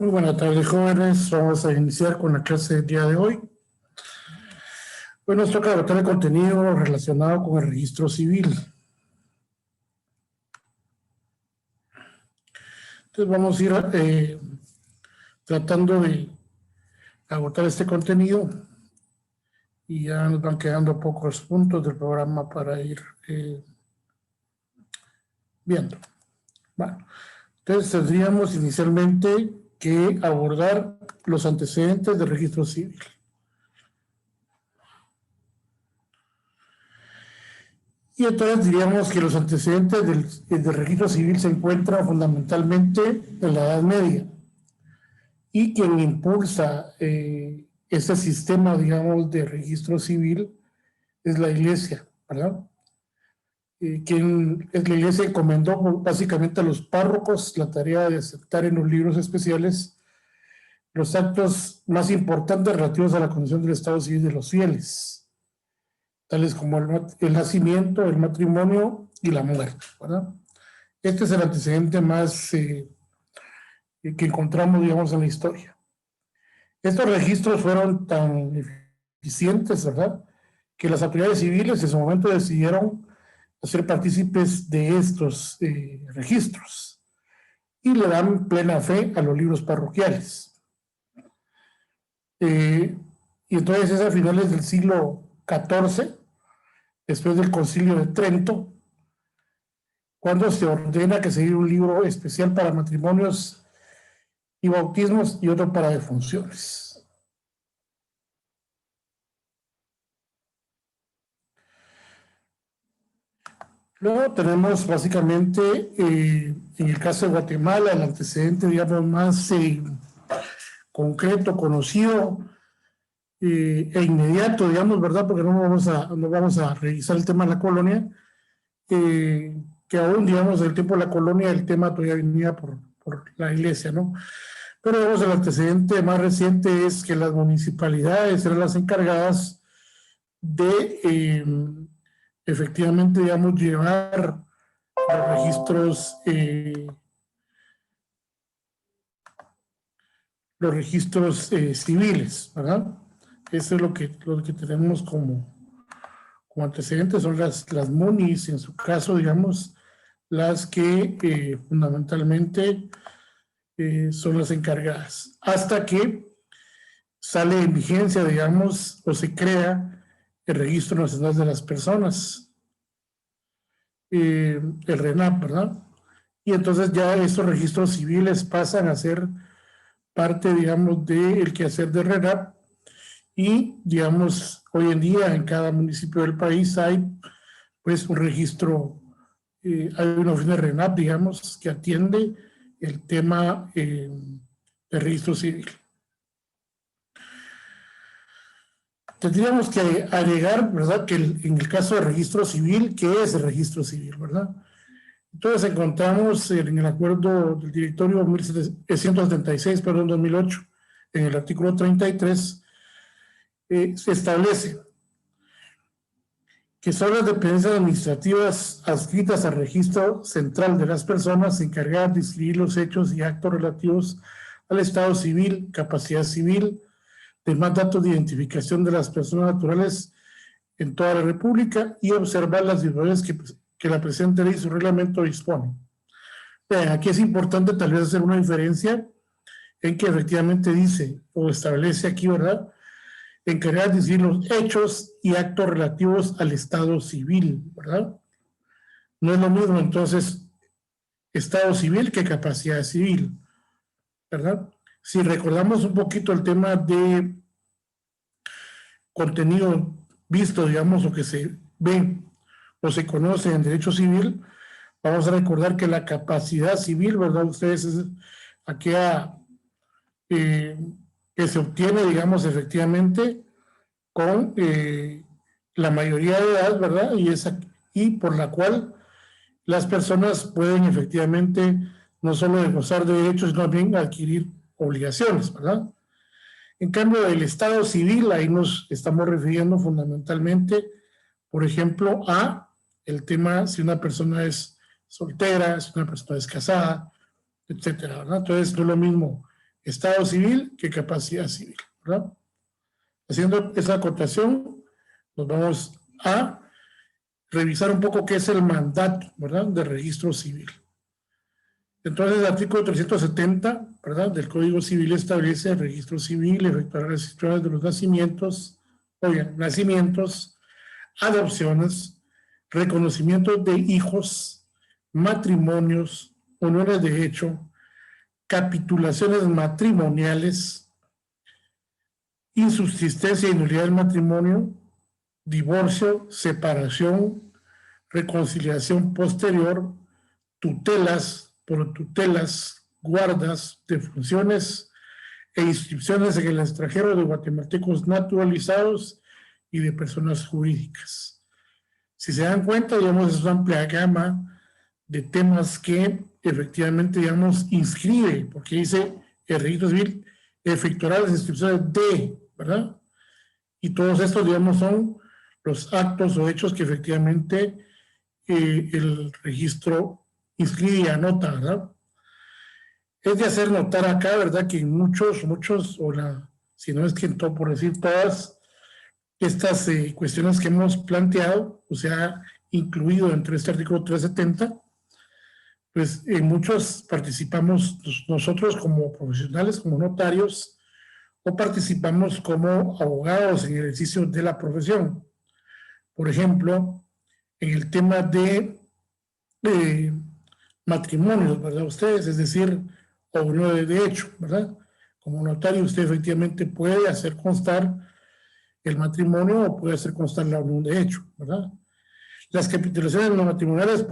Muy buenas tardes, jóvenes. Vamos a iniciar con la clase del día de hoy. Hoy nos toca tratar el contenido relacionado con el registro civil. Entonces vamos a ir tratando de agotar este contenido y ya nos van quedando pocos puntos del programa para ir viendo. Bueno, entonces tendríamos inicialmente que abordar los antecedentes del registro civil. Y entonces diríamos que los antecedentes del registro civil se encuentran fundamentalmente en la Edad Media. Y quien impulsa este sistema, digamos, de registro civil es la Iglesia, ¿verdad? Quien es la Iglesia encomendó básicamente a los párrocos la tarea de aceptar en los libros especiales los actos más importantes relativos a la condición del estado civil de los fieles, tales como el nacimiento, el matrimonio y la muerte, ¿verdad? Este es el antecedente más que encontramos, digamos, en la historia. Estos registros fueron tan eficientes, ¿verdad?, que las autoridades civiles en su momento decidieron hacer partícipes de estos registros y le dan plena fe a los libros parroquiales. Y entonces es a finales del siglo XIV, después del Concilio de Trento, cuando se ordena que se dé un libro especial para matrimonios y bautismos y otro para defunciones. Luego tenemos básicamente, en el caso de Guatemala, el antecedente, digamos, más concreto, conocido e inmediato, digamos, ¿verdad? Porque no vamos a revisar el tema de la colonia, que aún, digamos, del tiempo de la colonia, el tema todavía venía por la Iglesia, ¿no? Pero, digamos, el antecedente más reciente es que las municipalidades eran las encargadas de efectivamente, digamos, llevar los registros civiles, ¿verdad? Eso es lo que tenemos como antecedentes, son las MUNIs, en su caso, digamos, las que fundamentalmente son las encargadas, hasta que sale en vigencia, digamos, o se crea el Registro Nacional de las Personas, el RENAP, ¿verdad? Y entonces ya esos registros civiles pasan a ser parte, digamos, del quehacer de RENAP y, digamos, hoy en día en cada municipio del país hay, pues, un registro, hay una oficina de RENAP, digamos, que atiende el tema de registro civil. Tendríamos que agregar, ¿verdad?, que en el caso de registro civil, ¿qué es el registro civil, verdad? Entonces encontramos en el acuerdo del directorio 176, perdón, 2008, en el artículo 33, se establece que son las dependencias administrativas adscritas al registro central de las personas encargadas de inscribir los hechos y actos relativos al estado civil, capacidad civil, demás datos de identificación de las personas naturales en toda la República y observar las disposiciones que la presente ley y su reglamento disponen. Aquí es importante tal vez hacer una diferencia en que efectivamente dice o establece aquí, ¿verdad?, encargar de decir los hechos y actos relativos al estado civil, ¿verdad? No es lo mismo entonces estado civil que capacidad civil, ¿verdad? Si recordamos un poquito el tema de contenido visto, digamos, o que se ve o se conoce en derecho civil, vamos a recordar que la capacidad civil, ¿verdad? Ustedes es aquella que se obtiene, digamos, efectivamente con la mayoría de edad, ¿verdad? Y por la cual las personas pueden efectivamente no solo gozar de derechos, sino también adquirir obligaciones, ¿verdad? En cambio, el estado civil, ahí nos estamos refiriendo fundamentalmente, por ejemplo, a el tema si una persona es soltera, si una persona es casada, etcétera, ¿verdad? Entonces, no es lo mismo estado civil que capacidad civil, ¿verdad? Haciendo esa acotación, nos vamos a revisar un poco qué es el mandato, ¿verdad?, de registro civil. Entonces, el artículo 370, ¿verdad?, del Código Civil establece el registro civil, efectuará las inscripciones de los nacimientos, nacimientos, adopciones, reconocimientos de hijos, matrimonios, uniones de hecho, capitulaciones matrimoniales, insubsistencia y nulidad del matrimonio, divorcio, separación, reconciliación posterior, tutelas, protutelas, guardas, defunciones e inscripciones en el extranjero de guatemaltecos naturalizados y de personas jurídicas. Si se dan cuenta, digamos, es una amplia gama de temas que efectivamente, digamos, inscribe, porque dice el registro civil efectuará las inscripciones de, ¿verdad? Y todos estos, digamos, son los actos o hechos que efectivamente el registro inscribe y anota, ¿verdad? Es de hacer notar acá, ¿verdad?, que muchos, si no es que en todo, por decir todas estas cuestiones que hemos planteado, o sea, incluido entre este artículo 370, pues en muchos participamos nosotros como profesionales, como notarios, o participamos como abogados en el ejercicio de la profesión. Por ejemplo, en el tema de matrimonios, ¿verdad? Ustedes, es decir, o uno de hecho, ¿verdad? Como notario, usted efectivamente puede hacer constar el matrimonio o puede hacer constar la unión de hecho, ¿verdad? Las capitulaciones no matrimoniales,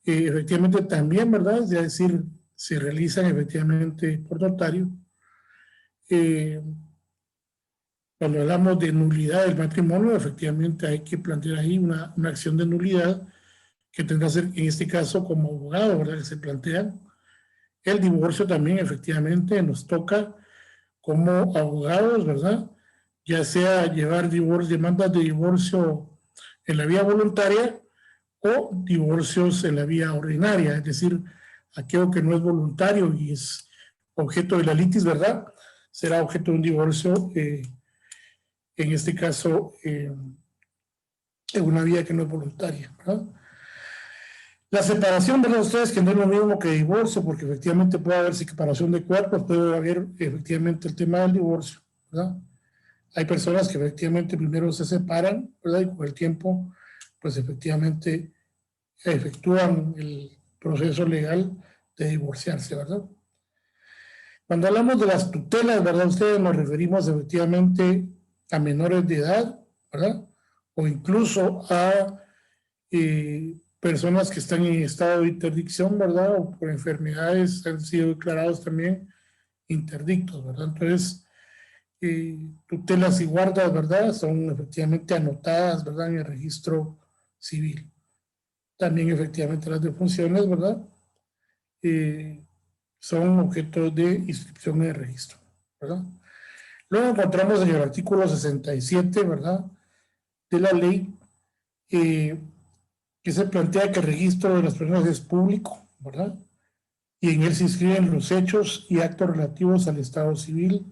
efectivamente también, ¿verdad? Es decir, se realizan efectivamente por notario. Cuando hablamos de nulidad del matrimonio, efectivamente hay que plantear ahí una acción de nulidad que tendrá que ser, en este caso, como abogado, ¿verdad?, que se plantean. El divorcio también, efectivamente, nos toca como abogados, ¿verdad?, ya sea llevar demandas de divorcio en la vía voluntaria o divorcios en la vía ordinaria, es decir, aquello que no es voluntario y es objeto de la litis, ¿verdad?, será objeto de un divorcio, en este caso, en una vía que no es voluntaria, ¿verdad? La separación, ¿verdad? Ustedes, que no es lo mismo que divorcio, porque efectivamente puede haber separación de cuerpos, puede haber efectivamente el tema del divorcio, ¿verdad? Hay personas que efectivamente primero se separan, ¿verdad? Y con el tiempo, pues efectivamente efectúan el proceso legal de divorciarse, ¿verdad? Cuando hablamos de las tutelas, ¿verdad? Ustedes nos referimos efectivamente a menores de edad, ¿verdad? O incluso a personas que están en estado de interdicción, ¿verdad? O por enfermedades han sido declarados también interdictos, ¿verdad? Entonces, tutelas y guardas, ¿verdad?, son efectivamente anotadas, ¿verdad?, en el registro civil. También efectivamente las defunciones, ¿verdad?, son objeto de inscripción en el registro, ¿verdad? Luego encontramos en el artículo 67, ¿verdad?, de la ley, que se plantea que el registro de las personas es público, ¿verdad?, y en él se inscriben los hechos y actos relativos al estado civil,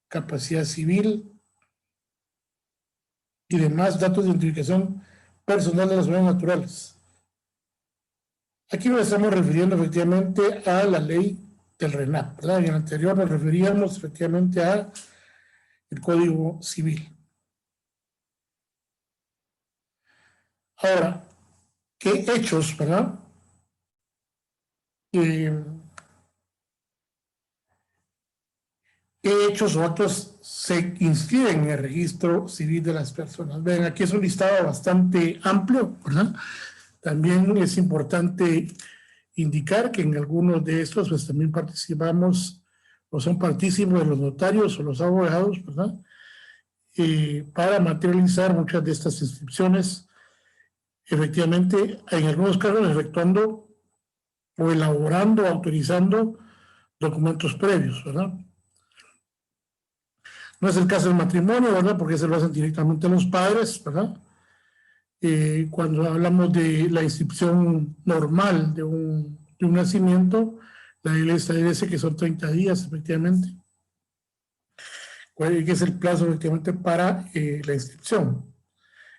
capacidad civil y demás datos de identificación personal de las personas naturales. Aquí nos estamos refiriendo efectivamente a la ley del RENAP, ¿verdad? En el anterior nos referíamos efectivamente a el Código Civil. Ahora, ¿qué hechos, verdad?, ¿qué hechos o actos se inscriben en el registro civil de las personas? Ven, aquí es un listado bastante amplio, ¿verdad? También es importante indicar que en algunos de estos pues también participamos o son partícipes de los notarios o los abogados, ¿verdad? Para materializar muchas de estas inscripciones, efectivamente, en algunos casos efectuando o elaborando, autorizando documentos previos, ¿verdad? No es el caso del matrimonio, ¿verdad?, porque se lo hacen directamente los padres, ¿verdad? Cuando hablamos de la inscripción normal de un nacimiento, la ley establece que son 30 días, efectivamente, que es el plazo, efectivamente, para la inscripción.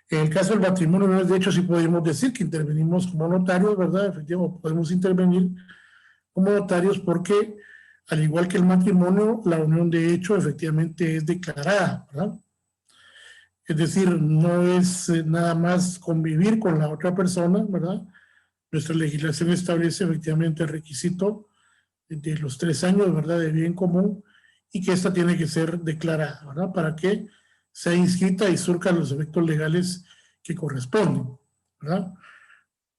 En el caso del matrimonio, de hecho, sí podemos decir que intervenimos como notarios, ¿verdad? Efectivamente, podemos intervenir como notarios porque, al igual que el matrimonio, la unión de hecho efectivamente es declarada, ¿verdad? Es decir, no es nada más convivir con la otra persona, ¿verdad? Nuestra legislación establece efectivamente el requisito de los 3 años, ¿verdad?, de bien común, y que esta tiene que ser declarada, ¿verdad?, para que sea inscrita y surca los efectos legales que corresponden, ¿verdad?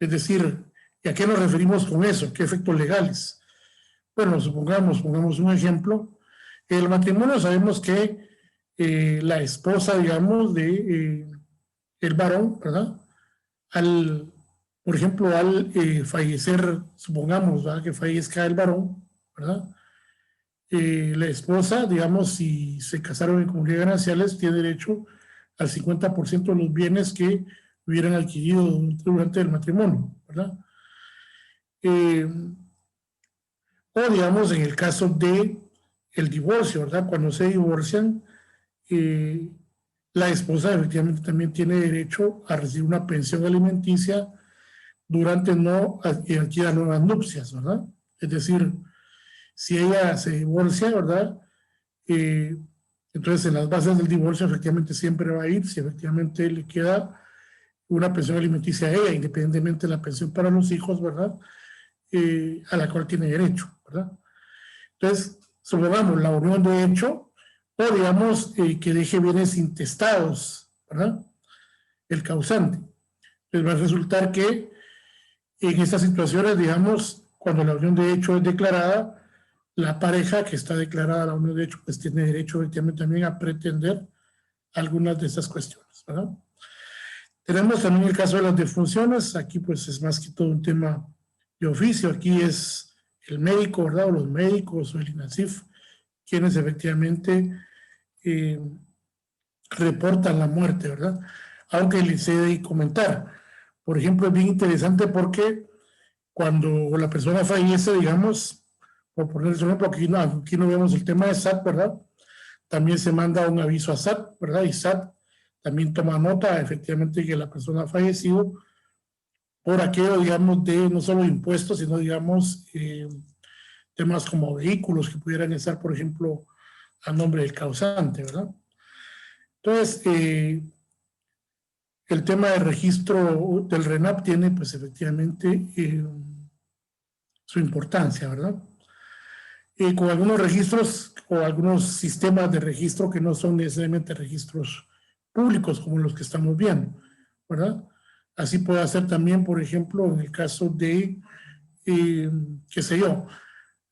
Es decir, ¿y a qué nos referimos con eso? ¿Qué efectos legales? Bueno, pongamos un ejemplo. El matrimonio, sabemos que la esposa, digamos, de el varón, ¿verdad?, por ejemplo, al fallecer, supongamos, ¿verdad?, que fallezca el varón, ¿verdad?, la esposa, digamos, si se casaron en comunidad de gananciales, tiene derecho al 50% de los bienes que hubieran adquirido durante el matrimonio, ¿verdad? O digamos, en el caso de el divorcio, ¿verdad? Cuando se divorcian, la esposa efectivamente también tiene derecho a recibir una pensión alimenticia durante no adquiera nuevas nupcias, ¿verdad? Es decir, si ella se divorcia, ¿verdad? Entonces en las bases del divorcio efectivamente siempre va a ir, si efectivamente le queda una pensión alimenticia a ella, independientemente de la pensión para los hijos, ¿verdad? A la cual tiene derecho, ¿verdad? Entonces, supongamos la unión de hecho, o digamos que deje bienes intestados, ¿verdad?, el causante. Entonces va a resultar que en estas situaciones, digamos, cuando la unión de hecho es declarada, la pareja que está declarada la unión de hecho, pues tiene derecho efectivamente también a pretender algunas de esas cuestiones, ¿verdad? Tenemos también el caso de las defunciones. Aquí pues es más que todo un tema de oficio. Aquí es el médico, ¿verdad?, o los médicos o el INASIF quienes efectivamente reportan la muerte, ¿verdad? Aunque les he de comentar, por ejemplo, es bien interesante porque cuando la persona fallece, digamos, por poner un ejemplo, aquí no vemos el tema de SAT, ¿verdad? También se manda un aviso a SAT, ¿verdad? Y SAT también toma nota, efectivamente, que la persona ha fallecido por aquello, digamos, de no solo impuestos, sino, digamos, temas como vehículos que pudieran estar, por ejemplo, a nombre del causante, ¿verdad? Entonces, el tema de registro del RENAP tiene, pues, efectivamente, su importancia, ¿verdad? Con algunos registros o algunos sistemas de registro que no son necesariamente registros públicos como los que estamos viendo, ¿verdad? Así puede ser también, por ejemplo, en el caso de, qué sé yo,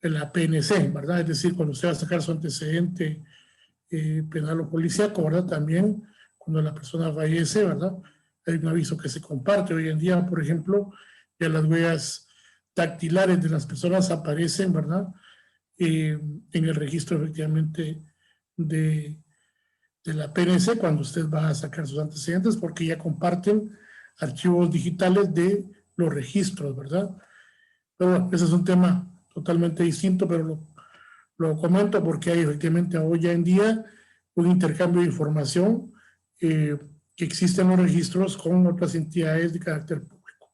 la PNC, ¿verdad? Es decir, cuando usted va a sacar su antecedente penal o policíaco, ¿verdad? También cuando la persona fallece, ¿verdad? Hay un aviso que se comparte. Hoy en día, por ejemplo, ya las huellas dactilares de las personas aparecen, ¿verdad?, en el registro efectivamente de la PNC cuando usted va a sacar sus antecedentes, porque ya comparten archivos digitales de los registros, ¿verdad? Pero bueno, ese es un tema totalmente distinto, pero lo comento porque hay efectivamente hoy en día un intercambio de información que existe en los registros con otras entidades de carácter público.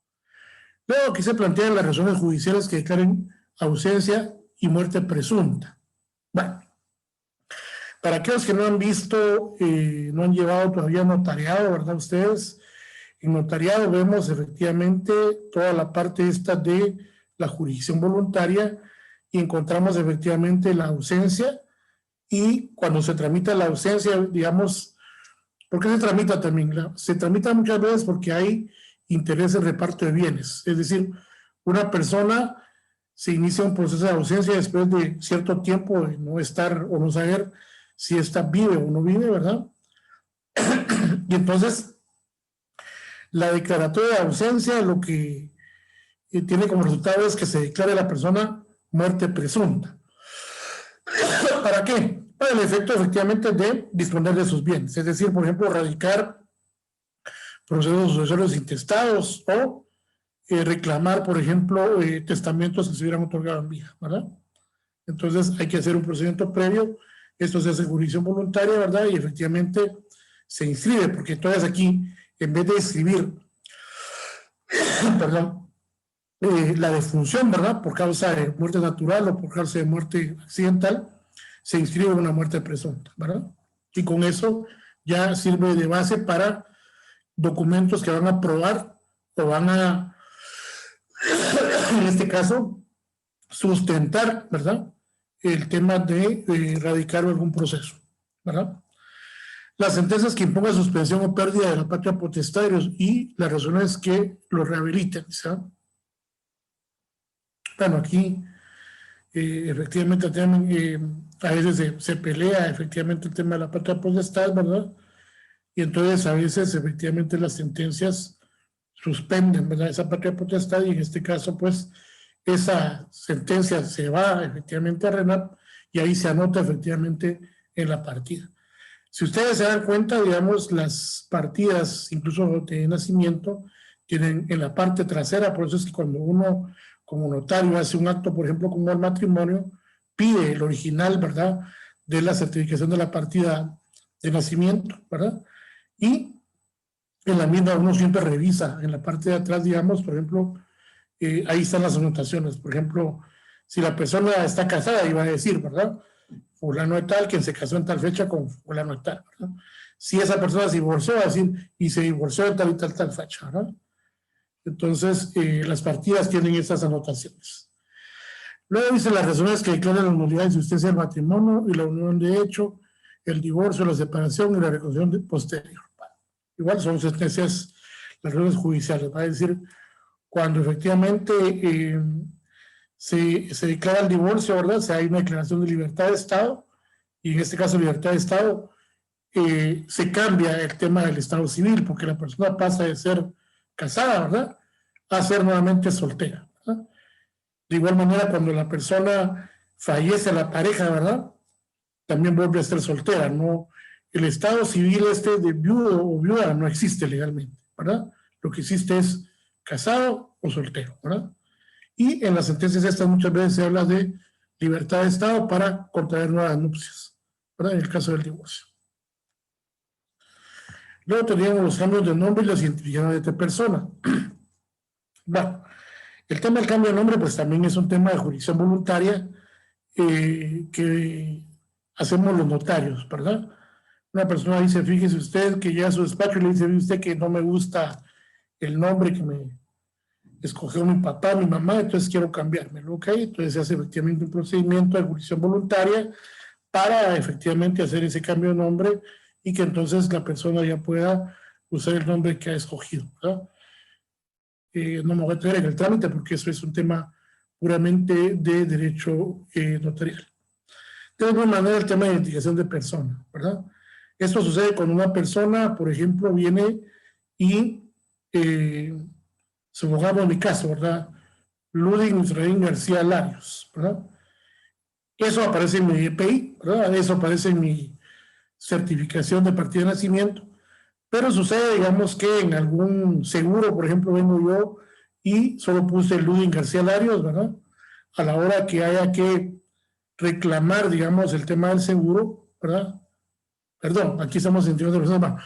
Luego, aquí se plantean las razones judiciales que declaren ausencia y muerte presunta. Bueno, para aquellos que no han visto, no han llevado todavía notariado, ¿verdad? Ustedes, en notariado vemos efectivamente toda la parte esta de la jurisdicción voluntaria y encontramos efectivamente la ausencia, y cuando se tramita la ausencia, digamos, ¿por qué se tramita también? Se tramita muchas veces porque hay interés de reparto de bienes, es decir, una persona se inicia un proceso de ausencia después de cierto tiempo de no estar o no saber si ésta vive o no vive, ¿verdad? Y entonces, la declaratoria de ausencia lo que tiene como resultado es que se declare a la persona muerte presunta. ¿Para qué? Para el efecto efectivamente de disponer de sus bienes, es decir, por ejemplo, radicar procesos sucesorios intestados o reclamar, por ejemplo, testamentos que se hubieran otorgado en vida, ¿verdad? Entonces hay que hacer un procedimiento previo, esto se hace jurisdicción voluntaria, ¿verdad? Y efectivamente se inscribe, porque entonces aquí, en vez de escribir, perdón, la defunción, ¿verdad? Por causa de muerte natural o por causa de muerte accidental, se inscribe una muerte presunta, ¿verdad? Y con eso ya sirve de base para documentos que van a probar o van a, en este caso, sustentar, ¿verdad? El tema de erradicar algún proceso, ¿verdad? Las sentencias que impongan suspensión o pérdida de la patria potestad y las razones que lo rehabiliten, ¿sabes? Bueno, aquí efectivamente también, a veces se pelea efectivamente el tema de la patria potestad, ¿verdad? Y entonces a veces efectivamente las sentencias suspenden, ¿verdad? Esa patria potestad, y en este caso pues esa sentencia se va efectivamente a RENAP y ahí se anota efectivamente en la partida. Si ustedes se dan cuenta, digamos, las partidas, incluso de nacimiento, tienen en la parte trasera, por eso es que cuando uno como notario hace un acto, por ejemplo, como el matrimonio, pide el original, ¿verdad?, de la certificación de la partida de nacimiento, ¿verdad? Y en la misma uno siempre revisa, en la parte de atrás, digamos, por ejemplo, ahí están las anotaciones. Por ejemplo, si la persona está casada, iba a decir, ¿verdad?, fulano de tal, quien se casó en tal fecha con fulano de tal, ¿verdad? Si esa persona se divorció, va a decir, y se divorció en tal y tal fecha, ¿verdad? Entonces, las partidas tienen esas anotaciones. Luego dice las razones que declaran la nulidad de existencia del matrimonio y la unión de hecho, el divorcio, la separación y la reconciliación posterior. Igual son sentencias, las razones judiciales, va a decir, cuando efectivamente se declara el divorcio, ¿verdad? O sea, hay una declaración de libertad de Estado, y en este caso libertad de Estado, se cambia el tema del Estado civil, porque la persona pasa de ser casada, ¿verdad?, a ser nuevamente soltera, ¿verdad? De igual manera, cuando la persona fallece, la pareja, ¿verdad?, también vuelve a ser soltera, ¿no? El Estado civil de viudo o viuda no existe legalmente, ¿verdad? Lo que existe es casado o soltero, ¿verdad? Y en las sentencias estas muchas veces se habla de libertad de Estado para contraer nuevas nupcias, ¿verdad?, en el caso del divorcio. Luego teníamos los cambios de nombre y las identificaciones de esta persona. Bueno, el tema del cambio de nombre pues también es un tema de jurisdicción voluntaria que hacemos los notarios, ¿verdad? Una persona dice, fíjese usted que llega a su despacho y le dice, usted que no me gusta el nombre que me escogió mi papá, mi mamá, entonces quiero cambiármelo, ¿ok? Entonces se hace efectivamente un procedimiento de jurisdicción voluntaria para efectivamente hacer ese cambio de nombre y que entonces la persona ya pueda usar el nombre que ha escogido, ¿verdad? No me voy a traer en el trámite porque eso es un tema puramente de derecho notarial. De alguna manera, el tema de identificación de persona, ¿verdad? Esto sucede cuando una persona, por ejemplo, viene y, supongamos mi caso, ¿verdad?, Ludwig Israel García Larios, ¿verdad? Eso aparece en mi EPI, ¿verdad? Eso aparece en mi certificación de partida de nacimiento, pero sucede, digamos, que en algún seguro, por ejemplo, vengo yo y solo puse Ludwig García Larios, ¿verdad? A la hora que haya que reclamar, digamos, el tema del seguro, ¿verdad? Perdón, aquí estamos en temas de personas.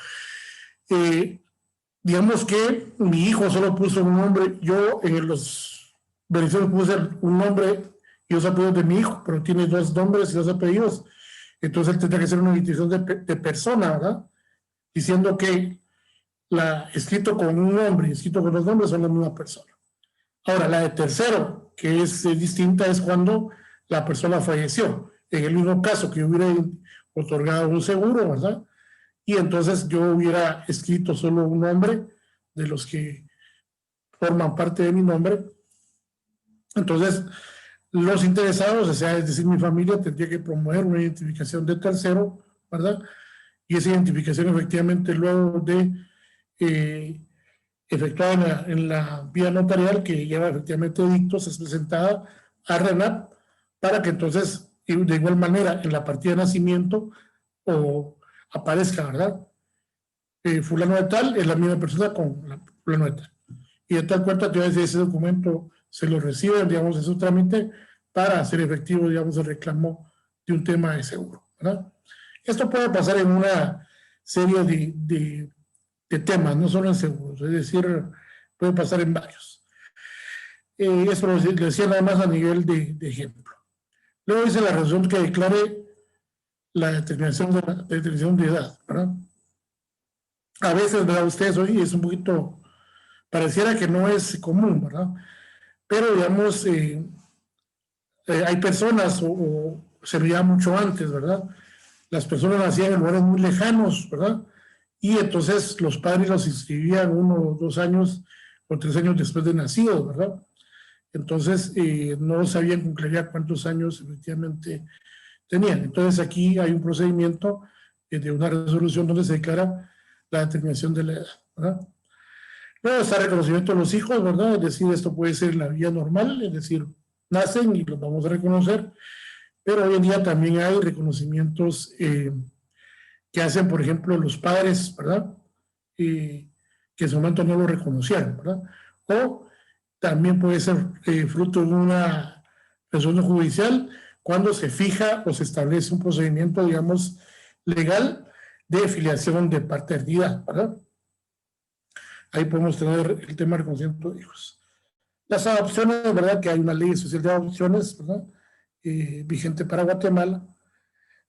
Digamos que mi hijo solo puso un nombre, yo en los beneficios puse un nombre y dos apellidos de mi hijo, pero tiene dos nombres y dos apellidos, entonces él tendrá que hacer una identificación de persona, ¿verdad?, diciendo que escrito con un nombre y escrito con dos nombres son la misma persona. Ahora, la de tercero, que es distinta, es cuando la persona falleció. En el mismo caso que yo hubiera otorgado un seguro, ¿verdad?, y entonces yo hubiera escrito solo un nombre de los que forman parte de mi nombre. Entonces, los interesados, o sea, es decir, mi familia, tendría que promover una identificación de tercero, ¿verdad? Y esa identificación efectivamente luego de efectuada en la vía notarial que lleva efectivamente dictos, es presentada a RENAP para que entonces, de igual manera, en la partida de nacimiento o aparezca, ¿verdad?, fulano de tal es la misma persona con fulano de tal. y de tal cuenta que a veces ese documento se lo recibe, digamos, en su trámite para hacer efectivo, digamos, el reclamo de un tema de seguro, ¿verdad? Esto puede pasar en una serie de temas, no solo en seguros, es decir, puede pasar en varios. Eso lo decía nada más a nivel de ejemplo. Luego dice la razón que declare la determinación de edad, ¿verdad? A veces, ¿verdad? Ustedes hoy es un poquito, pareciera que no es común, ¿verdad? Pero, digamos, hay personas, o se veía mucho antes, ¿verdad? Las personas nacían en lugares muy lejanos, ¿verdad? Y entonces los padres los inscribían 1 o 2 años o 3 años después de nacidos, ¿verdad? Entonces no sabían con claridad cuántos años efectivamente tenían. Entonces aquí hay un procedimiento de una resolución donde se declara la determinación de la edad, ¿verdad? Luego está el reconocimiento de los hijos, ¿verdad? Es decir, esto puede ser la vía normal, es decir, nacen y los vamos a reconocer, pero hoy en día también hay reconocimientos que hacen, por ejemplo, los padres, ¿verdad? Que en su momento no lo reconocieron, ¿verdad? O también puede ser fruto de una resolución judicial cuando se fija o se establece un procedimiento, digamos, legal de filiación de paternidad, ¿verdad? Ahí podemos tener el tema de reconocimiento de hijos. Las adopciones, ¿verdad? Que hay una ley especial de adopciones, ¿verdad? Vigente para Guatemala.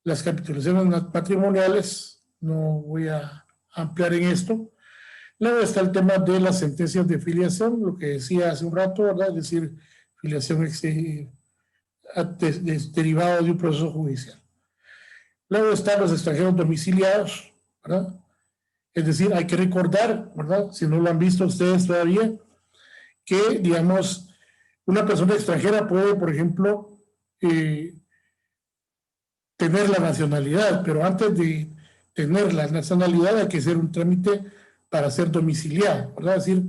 Las capitulaciones patrimoniales, no voy a ampliar en esto. Luego está el tema de las sentencias de filiación, lo que decía hace un rato, ¿verdad? Es decir, filiación derivado de un proceso judicial. Luego están los extranjeros domiciliados, ¿verdad? Es decir, hay que recordar, ¿verdad? Si no lo han visto ustedes todavía, que, digamos, una persona extranjera puede, por ejemplo, tener la nacionalidad, pero antes de tener la nacionalidad hay que hacer un trámite para ser domiciliado, ¿verdad? Es decir,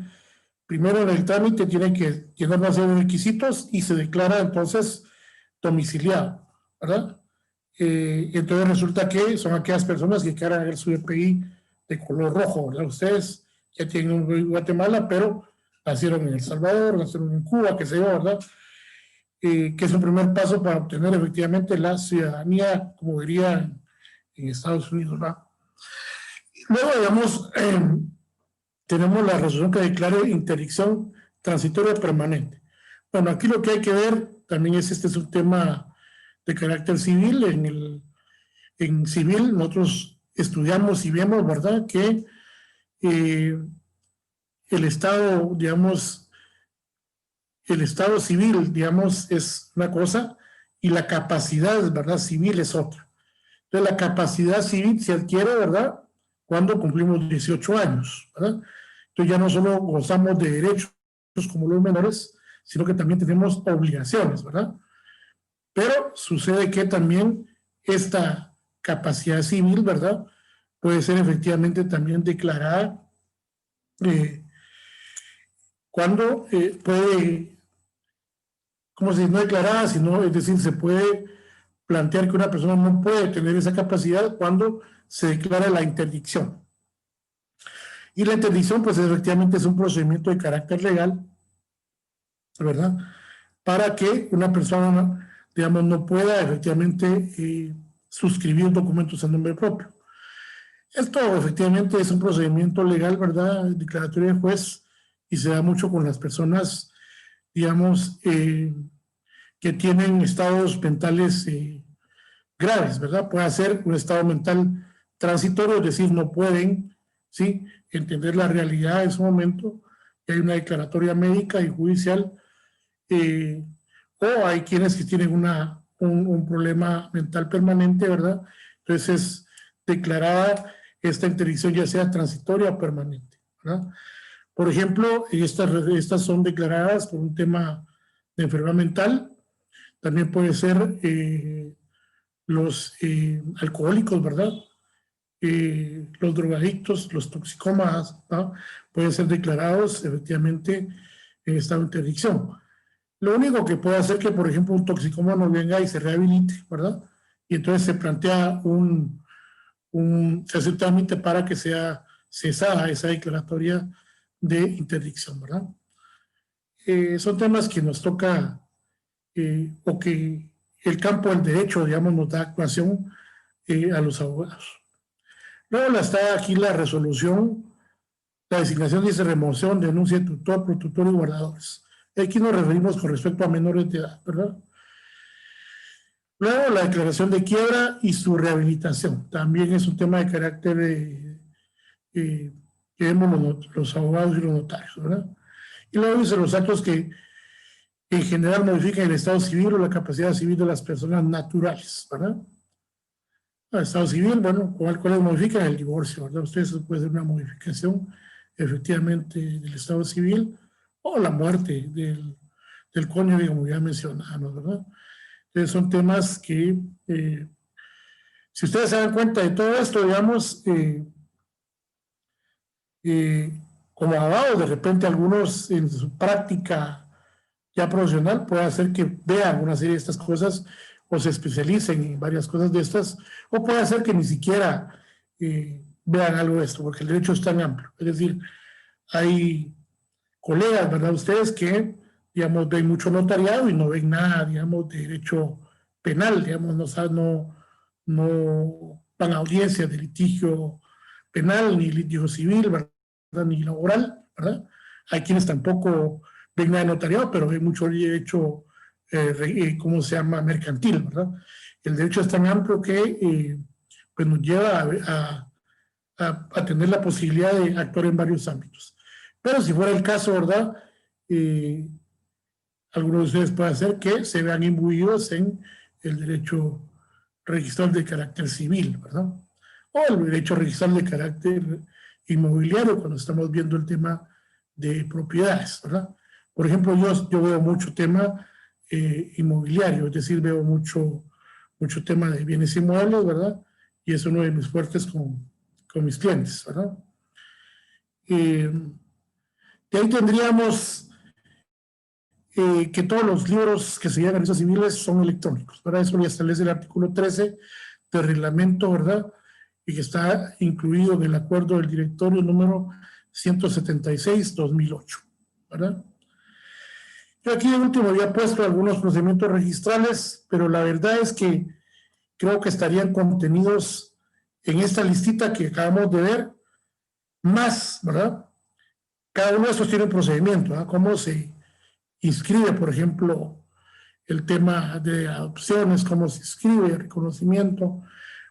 primero en el trámite tiene que llenar una serie de requisitos y se declara entonces domiciliado, ¿verdad? Entonces resulta que son aquellas personas que quieran ver su EPI de color rojo, ¿verdad? Ustedes ya tienen un en Guatemala, pero nacieron en El Salvador, nacieron en Cuba, qué sé yo, ¿verdad? Que es un primer paso para obtener efectivamente la ciudadanía, como diría en Estados Unidos, ¿verdad? Luego, digamos, tenemos la resolución que declare interdicción transitoria permanente. Bueno, aquí lo que hay que ver también es este es un tema de carácter civil. En civil nosotros estudiamos y vemos, ¿verdad?, que el Estado, digamos, el Estado civil, digamos, es una cosa y la capacidad, ¿verdad?, civil es otra. Entonces, la capacidad civil se adquiere, ¿verdad?, cuando cumplimos 18 años, ¿verdad? Entonces, ya no solo gozamos de derechos como los menores, sino que también tenemos obligaciones, ¿verdad? Pero sucede que también esta capacidad civil, ¿verdad?, puede ser efectivamente también declarada cuando puede, como si no declarada, sino, es decir, se puede plantear que una persona no puede tener esa capacidad cuando se declara la interdicción. Y la interdicción, pues efectivamente es un procedimiento de carácter legal, ¿verdad?, para que una persona, digamos, no pueda efectivamente suscribir documentos a nombre propio. Esto efectivamente es un procedimiento legal, ¿verdad?, declaratorio de juez, y se da mucho con las personas, digamos, que tienen estados mentales graves, ¿verdad? Puede ser un estado mental transitorio, es decir, no pueden, ¿sí?, entender la realidad en su momento, y hay una declaratoria médica y judicial, o hay quienes que tienen un problema mental permanente, ¿verdad? Entonces es declarada esta interdicción ya sea transitoria o permanente, ¿verdad? Por ejemplo, estas son declaradas por un tema de enfermedad mental. También puede ser los alcohólicos, ¿verdad? Los drogadictos, los toxicómanos, ¿no?, pueden ser declarados efectivamente en estado de interdicción. Lo único que puede hacer que, por ejemplo, un toxicómano venga y se rehabilite, ¿verdad? Y entonces se plantea se hace un trámite para que sea cesada esa declaratoria de interdicción, ¿verdad? Son temas que nos toca, o que el campo del derecho, digamos, nos da actuación a los abogados. Luego está aquí la resolución, la designación dice remoción, denuncia de tutor, protutor y guardadores. Aquí nos referimos con respecto a menores de edad, ¿verdad? Luego la declaración de quiebra y su rehabilitación. También es un tema de carácter que vemos los abogados y los notarios, ¿verdad? Y luego dice los actos que en general modifican el estado civil o la capacidad civil de las personas naturales, ¿verdad? El estado civil, bueno, ¿cuáles modifican? El divorcio, ¿verdad? Ustedes puede ser una modificación efectivamente del estado civil o la muerte del cónyuge, como ya mencionamos, ¿verdad? Entonces son temas que, si ustedes se dan cuenta de todo esto, digamos, como abogados, de repente algunos en su práctica ya profesional puede hacer que vean una serie de estas cosas o se especialicen en varias cosas de estas, o puede hacer que ni siquiera vean algo de esto, porque el derecho es tan amplio. Es decir, hay colegas, ¿verdad? Ustedes que, digamos, ven mucho notariado y no ven nada, digamos, de derecho penal, digamos, no van a audiencias de litigio penal, ni litigio civil, ¿verdad? Ni laboral, ¿verdad? Hay quienes tampoco ven nada de notariado, pero ven mucho derecho, ¿cómo se llama? Mercantil, ¿verdad? El derecho es tan amplio que pues nos lleva a tener la posibilidad de actuar en varios ámbitos. Pero si fuera el caso, ¿verdad? Algunos de ustedes pueden hacer que se vean imbuidos en el derecho registral de carácter civil, ¿verdad? O el derecho registral de carácter inmobiliario cuando estamos viendo el tema de propiedades, ¿verdad? Por ejemplo, yo veo mucho tema inmobiliario, es decir, veo mucho tema de bienes inmuebles, ¿verdad? Y es uno de mis fuertes con mis clientes, ¿verdad? De ahí tendríamos que todos los libros que se llevan a registros civiles son electrónicos, ¿verdad? Eso ya establece el artículo 13 del reglamento, ¿verdad? Y que está incluido en el acuerdo del directorio número 176-2008, ¿verdad? Yo aquí de último había puesto algunos procedimientos registrales, pero la verdad es que creo que estarían contenidos en esta listita que acabamos de ver, más, ¿verdad? Cada uno de estos tiene un procedimiento, ¿verdad? Cómo se inscribe, por ejemplo, el tema de adopciones, cómo se inscribe, reconocimiento.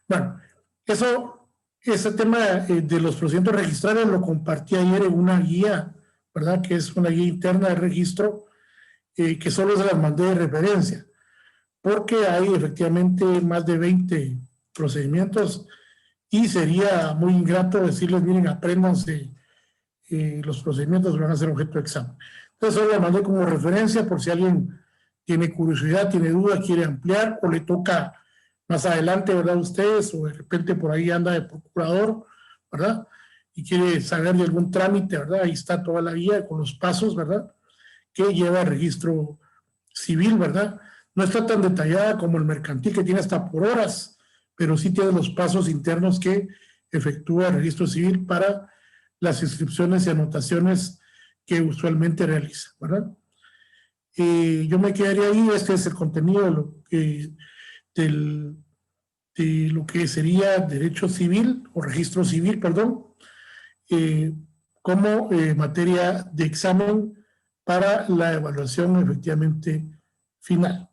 Bueno, ese tema de los procedimientos registrales lo compartí ayer en una guía, ¿verdad? Que es una guía interna de registro, que solo se las mandé de referencia, porque hay efectivamente más de 20 procedimientos y sería muy ingrato decirles, miren, apréndanse los procedimientos, van a ser objeto de examen. Entonces, solo la mandé como referencia por si alguien tiene curiosidad, tiene duda, quiere ampliar o le toca más adelante, ¿verdad? Ustedes, o de repente por ahí anda de procurador, ¿verdad? Y quiere saber de algún trámite, ¿verdad? Ahí está toda la guía con los pasos, ¿verdad? Que lleva el registro civil, ¿verdad? No está tan detallada como el mercantil, que tiene hasta por horas, pero sí tiene los pasos internos que efectúa el registro civil para las inscripciones y anotaciones que usualmente realiza, ¿verdad? Yo me quedaría ahí. Este es el contenido de lo que sería derecho civil o registro civil, perdón, como materia de examen para la evaluación efectivamente final.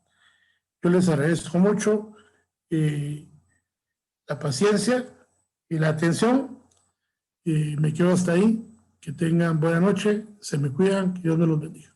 Yo les agradezco mucho la paciencia y la atención. Me quedo hasta ahí. Que tengan buena noche, se me cuidan, que Dios me los bendiga.